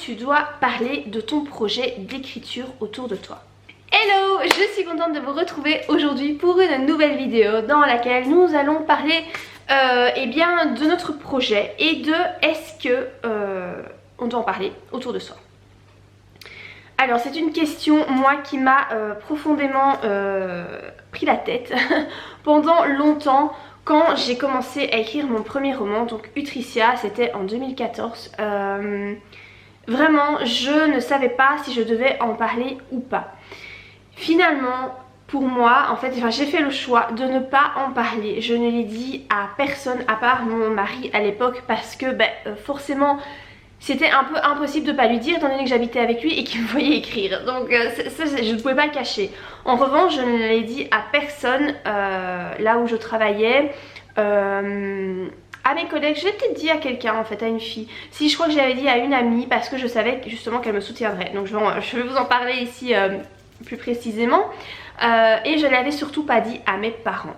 tu dois parler de ton projet d'écriture autour de toi. Hello, je suis contente de vous retrouver aujourd'hui pour une nouvelle vidéo dans laquelle nous allons parler eh bien, de notre projet et de est-ce que on doit en parler autour de soi. Alors c'est une question moi qui m'a profondément pris la tête pendant longtemps quand j'ai commencé à écrire mon premier roman, donc Utricia, c'était en 2014. Vraiment je ne savais pas si je devais en parler ou pas. Finalement pour moi en fait j'ai fait le choix de ne pas en parler. Je ne l'ai dit à personne à part mon mari à l'époque parce que forcément c'était un peu impossible de pas lui dire étant donné que j'habitais avec lui et qu'il me voyait écrire. Donc ça je ne pouvais pas le cacher. En revanche je ne l'ai dit à personne là où je travaillais. À mes collègues, j'ai peut-être dit à quelqu'un en fait, à une fille. Si je crois que je l'avais dit à une amie parce que je savais justement qu'elle me soutiendrait. Donc je vais vous en parler ici plus précisément. Et je l'avais surtout pas dit à mes parents.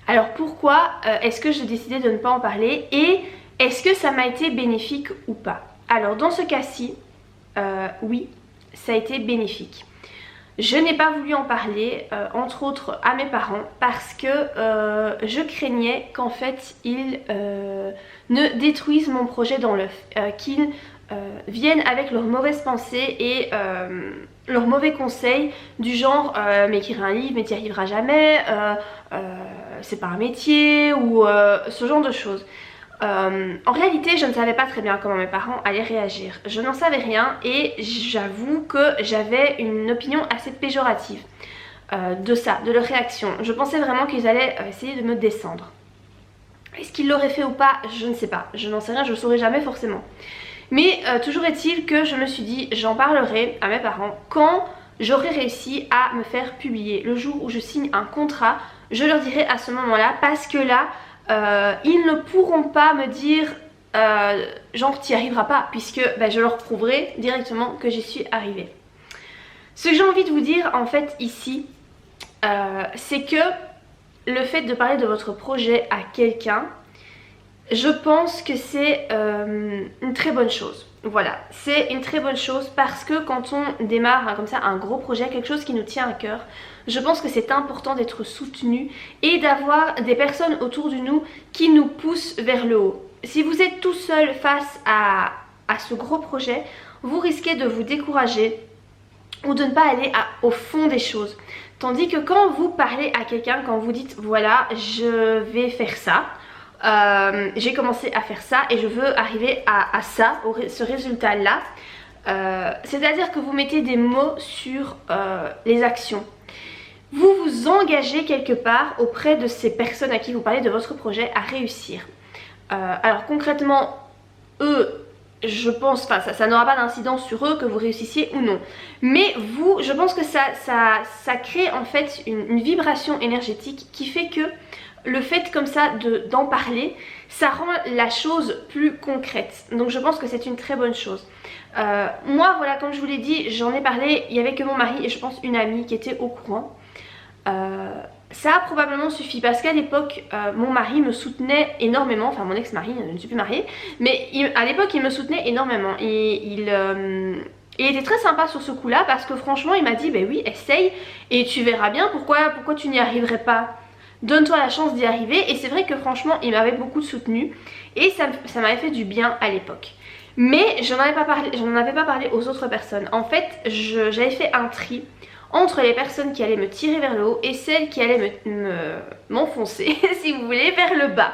Alors pourquoi est-ce que j'ai décidé de ne pas en parler et est-ce que ça m'a été bénéfique ou pas? Alors dans ce cas-ci, oui, ça a été bénéfique. Je n'ai pas voulu en parler, entre autres à mes parents, parce que je craignais qu'en fait ils ne détruisent mon projet dans l'œuf, qu'ils viennent avec leurs mauvaises pensées et leurs mauvais conseils du genre mais écrire un livre mais t'y arriveras jamais, c'est pas un métier ou ce genre de choses. En réalité je ne savais pas très bien comment mes parents allaient réagir, je n'en savais rien et j'avoue que j'avais une opinion assez péjorative de ça, de leur réaction. Je pensais vraiment qu'ils allaient essayer de me descendre. Est-ce qu'ils l'auraient fait ou pas? Je ne sais pas, je n'en sais rien, je ne le saurais jamais forcément. Mais toujours est-il que je me suis dit j'en parlerai à mes parents quand j'aurai réussi à me faire publier. Le jour où je signe un contrat, je leur dirai à ce moment-là parce que là ils ne pourront pas me dire genre t'y arriveras pas puisque je leur prouverai directement que j'y suis arrivée. Ce que j'ai envie de vous dire en fait ici c'est que le fait de parler de votre projet à quelqu'un, je pense que c'est une très bonne chose. Voilà, c'est une très bonne chose parce que quand on démarre comme ça un gros projet, quelque chose qui nous tient à cœur, je pense que c'est important d'être soutenu et d'avoir des personnes autour de nous qui nous poussent vers le haut. Si vous êtes tout seul face à ce gros projet, vous risquez de vous décourager ou de ne pas aller au fond des choses. Tandis que quand vous parlez à quelqu'un, quand vous dites voilà je vais faire ça, j'ai commencé à faire ça et je veux arriver à ça, ce résultat là, c'est à dire que vous mettez des mots sur les actions, vous vous engagez quelque part auprès de ces personnes à qui vous parlez de votre projet à réussir. Alors concrètement eux, je pense, enfin ça n'aura pas d'incidence sur eux que vous réussissiez ou non, mais vous, je pense que ça crée en fait une vibration énergétique qui fait que le fait comme ça d'en parler, ça rend la chose plus concrète. Donc je pense que c'est une très bonne chose. Moi voilà, comme je vous l'ai dit, j'en ai parlé, il n'y avait que mon mari et je pense une amie qui était au courant. Ça a probablement suffi parce qu'à l'époque mon mari me soutenait énormément, enfin mon ex-mari, je ne suis plus mariée, mais à l'époque il me soutenait énormément et il était très sympa sur ce coup là parce que franchement il m'a dit bah oui essaye et tu verras bien pourquoi tu n'y arriverais pas. Donne-toi la chance d'y arriver. Et c'est vrai que franchement il m'avait beaucoup soutenu et ça m'avait fait du bien à l'époque. Mais je n'en avais pas parlé aux autres personnes. En fait j'avais fait un tri entre les personnes qui allaient me tirer vers le haut et celles qui allaient m'enfoncer si vous voulez vers le bas.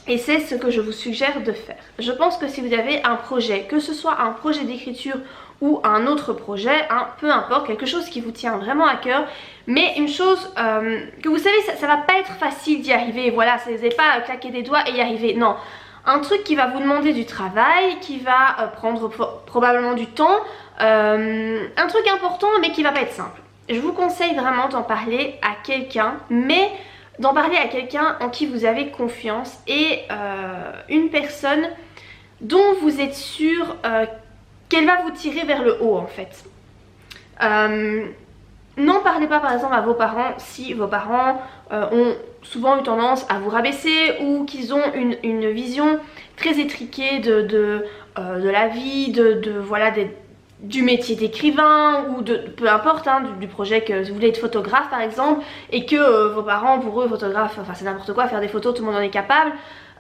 Et c'est ce que je vous suggère de faire. Je pense que si vous avez un projet, que ce soit un projet d'écriture ou un autre projet, peu importe, quelque chose qui vous tient vraiment à cœur, mais une chose que vous savez, ça va pas être facile d'y arriver, voilà, vous n'allez pas claquer des doigts et y arriver, non. Un truc qui va vous demander du travail, qui va prendre probablement du temps, un truc important mais qui va pas être simple. Je vous conseille vraiment d'en parler à quelqu'un, mais d'en parler à quelqu'un en qui vous avez confiance et une personne dont vous êtes sûr qu'elle va vous tirer vers le haut en fait. n'en parlez pas par exemple à vos parents si vos parents ont souvent eu tendance à vous rabaisser ou qu'ils ont une vision très étriquée de la vie, voilà, du métier d'écrivain ou de peu importe hein, du projet que vous voulez être photographe par exemple et que vos parents pour eux photographe, enfin c'est n'importe quoi, faire des photos tout le monde en est capable,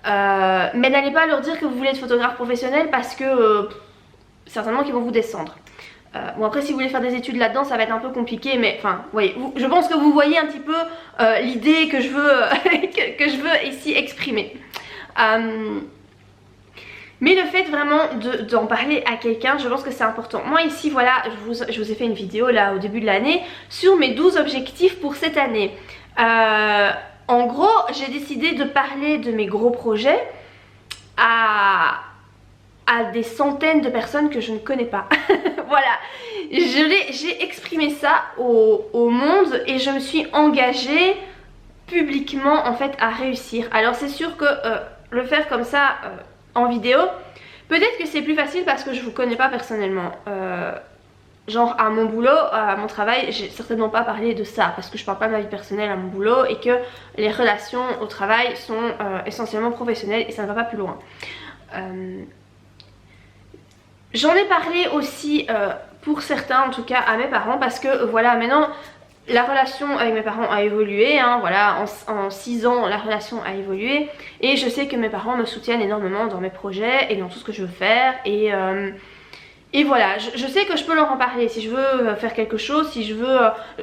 mais n'allez pas leur dire que vous voulez être photographe professionnel parce que certainement qu'ils vont vous descendre. Bon après si vous voulez faire des études là-dedans ça va être un peu compliqué mais enfin voyez, je pense que vous voyez un petit peu l'idée que je veux que je veux ici exprimer. Mais le fait vraiment d'en parler à quelqu'un, je pense que c'est important. Moi ici voilà, je vous ai fait une vidéo là au début de l'année sur mes 12 objectifs pour cette année. En gros j'ai décidé de parler de mes gros projets à des centaines de personnes que je ne connais pas. Voilà, j'ai exprimé ça au monde et je me suis engagée publiquement en fait à réussir. Alors c'est sûr que le faire comme ça en vidéo, peut-être que c'est plus facile parce que je vous connais pas personnellement. Genre à mon boulot, à mon travail, j'ai certainement pas parlé de ça parce que je parle pas de ma vie personnelle à mon boulot et que les relations au travail sont essentiellement professionnelles et ça ne va pas plus loin. J'en ai parlé aussi pour certains en tout cas à mes parents parce que voilà maintenant la relation avec mes parents a évolué hein, voilà en 6 ans la relation a évolué et je sais que mes parents me soutiennent énormément dans mes projets et dans tout ce que je veux faire et voilà je sais que je peux leur en parler si je veux faire quelque chose, si je veux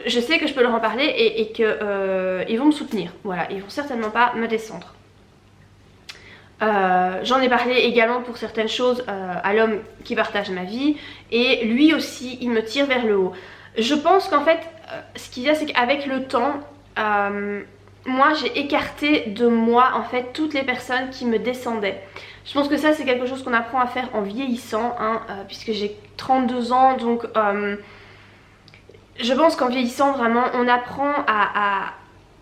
je sais que je peux leur en parler et que ils vont me soutenir, voilà, ils vont certainement pas me descendre. J'en ai parlé également pour certaines choses à l'homme qui partage ma vie et lui aussi il me tire vers le haut. Je pense qu'en fait ce qu'il y a c'est qu'avec le temps moi j'ai écarté de moi en fait toutes les personnes qui me descendaient. Je pense que ça c'est quelque chose qu'on apprend à faire en vieillissant hein, puisque j'ai 32 ans donc je pense qu'en vieillissant vraiment on apprend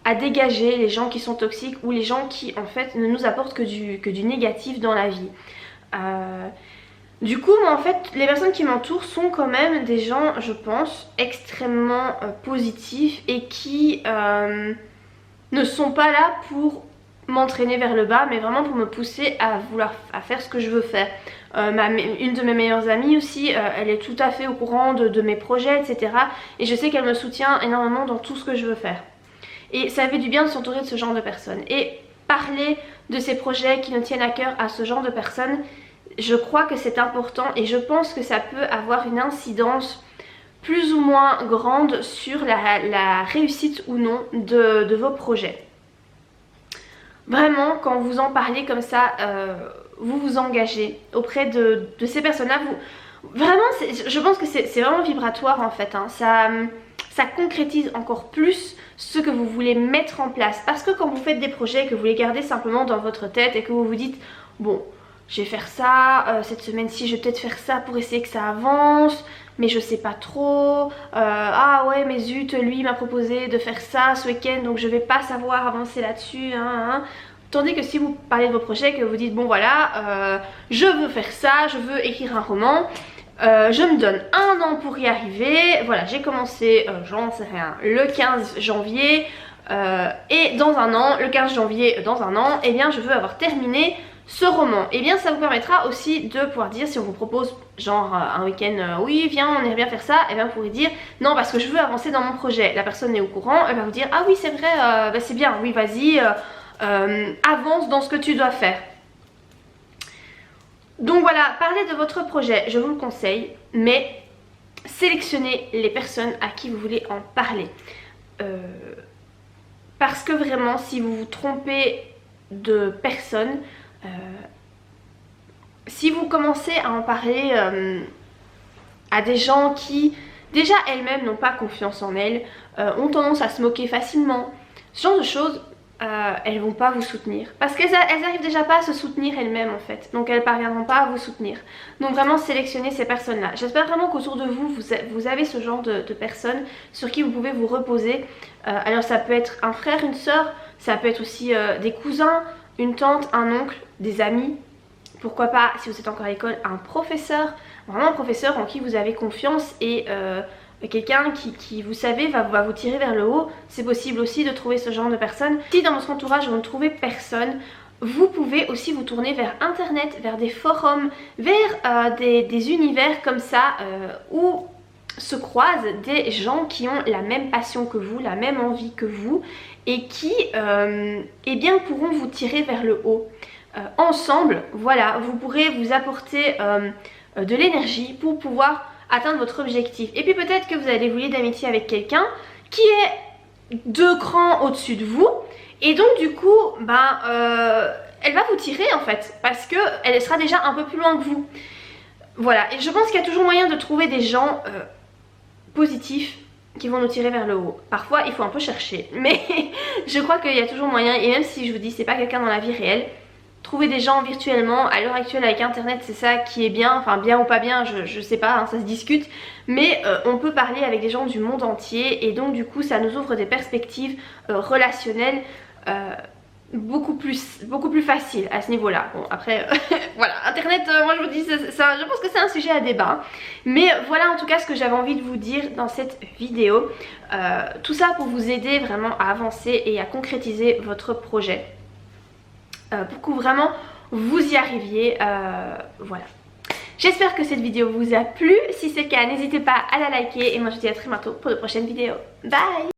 à dégager les gens qui sont toxiques ou les gens qui en fait ne nous apportent que du négatif dans la vie. Du coup moi en fait les personnes qui m'entourent sont quand même des gens je pense extrêmement positifs et qui ne sont pas là pour m'entraîner vers le bas mais vraiment pour me pousser à faire ce que je veux faire. Une de mes meilleures amies aussi elle est tout à fait au courant de mes projets etc et je sais qu'elle me soutient énormément dans tout ce que je veux faire. Et ça fait du bien de s'entourer de ce genre de personnes. Et parler de ces projets qui nous tiennent à cœur à ce genre de personnes, je crois que c'est important et je pense que ça peut avoir une incidence plus ou moins grande sur la réussite ou non de vos projets. Vraiment, quand vous en parlez comme ça, vous vous engagez auprès de ces personnes-là. Vraiment, je pense que c'est vraiment vibratoire en fait. Hein. Ça concrétise encore plus ce que vous voulez mettre en place. Parce que quand vous faites des projets que vous les gardez simplement dans votre tête et que vous vous dites bon, je vais faire ça, cette semaine-ci je vais peut-être faire ça pour essayer que ça avance, mais je sais pas trop, ah ouais mais zut, lui m'a proposé de faire ça ce week-end donc je vais pas savoir avancer là-dessus, hein. Tandis que si vous parlez de vos projets, que vous dites bon voilà, je veux faire ça, je veux écrire un roman, je me donne 1 an pour y arriver, voilà j'ai commencé, j'en sais rien, le 15 janvier et dans un an, le 15 janvier dans un an, eh bien je veux avoir terminé ce roman. Et bien ça vous permettra aussi de pouvoir dire si on vous propose genre un week-end, oui viens on aimerait bien faire ça, et bien vous pourrez dire non parce que je veux avancer dans mon projet. La personne est au courant, elle va vous dire ah oui c'est vrai, bah, c'est bien, oui vas-y, avance dans ce que tu dois faire. Donc voilà, parlez de votre projet, je vous le conseille, mais sélectionnez les personnes à qui vous voulez en parler. Parce que vraiment, si vous vous trompez de personnes, si vous commencez à en parler à des gens qui, déjà elles-mêmes n'ont pas confiance en elles, ont tendance à se moquer facilement, ce genre de choses, elles vont pas vous soutenir parce qu'elles arrivent déjà pas à se soutenir elles-mêmes en fait, donc elles parviendront pas à vous soutenir. Donc vraiment sélectionnez ces personnes là. J'espère vraiment qu'autour de vous, vous avez ce genre de personnes sur qui vous pouvez vous reposer. Alors ça peut être un frère, une soeur, ça peut être aussi des cousins, une tante, un oncle, des amis, pourquoi pas si vous êtes encore à l'école un professeur, vraiment un professeur en qui vous avez confiance et quelqu'un qui vous savez va vous tirer vers le haut. C'est possible aussi de trouver ce genre de personne. Si dans votre entourage vous ne trouvez personne, vous pouvez aussi vous tourner vers internet, vers des forums, vers des univers comme ça où se croisent des gens qui ont la même passion que vous, la même envie que vous et qui eh bien, pourront vous tirer vers le haut. Ensemble, voilà, vous pourrez vous apporter de l'énergie pour pouvoir atteindre votre objectif. Et puis peut-être que vous allez vous lier d'amitié avec quelqu'un qui est 2 crans au-dessus de vous et donc du coup, elle va vous tirer en fait parce qu'elle sera déjà un peu plus loin que vous. Voilà, et je pense qu'il y a toujours moyen de trouver des gens positifs qui vont nous tirer vers le haut. Parfois il faut un peu chercher, mais je crois qu'il y a toujours moyen. Et même si je vous dis c'est pas quelqu'un dans la vie réelle, trouver des gens virtuellement à l'heure actuelle avec internet, c'est ça qui est bien. Enfin bien ou pas bien, je sais pas, hein, ça se discute. Mais on peut parler avec des gens du monde entier et donc du coup ça nous ouvre des perspectives relationnelles beaucoup plus facile à ce niveau là. Bon après voilà, internet moi je vous dis ça, je pense que c'est un sujet à débat, mais voilà en tout cas ce que j'avais envie de vous dire dans cette vidéo. Tout ça pour vous aider vraiment à avancer et à concrétiser votre projet pour que vraiment vous y arriviez. Voilà, j'espère que cette vidéo vous a plu. Si c'est le cas, n'hésitez pas à la liker et moi je vous dis à très bientôt pour de prochaines vidéos. Bye.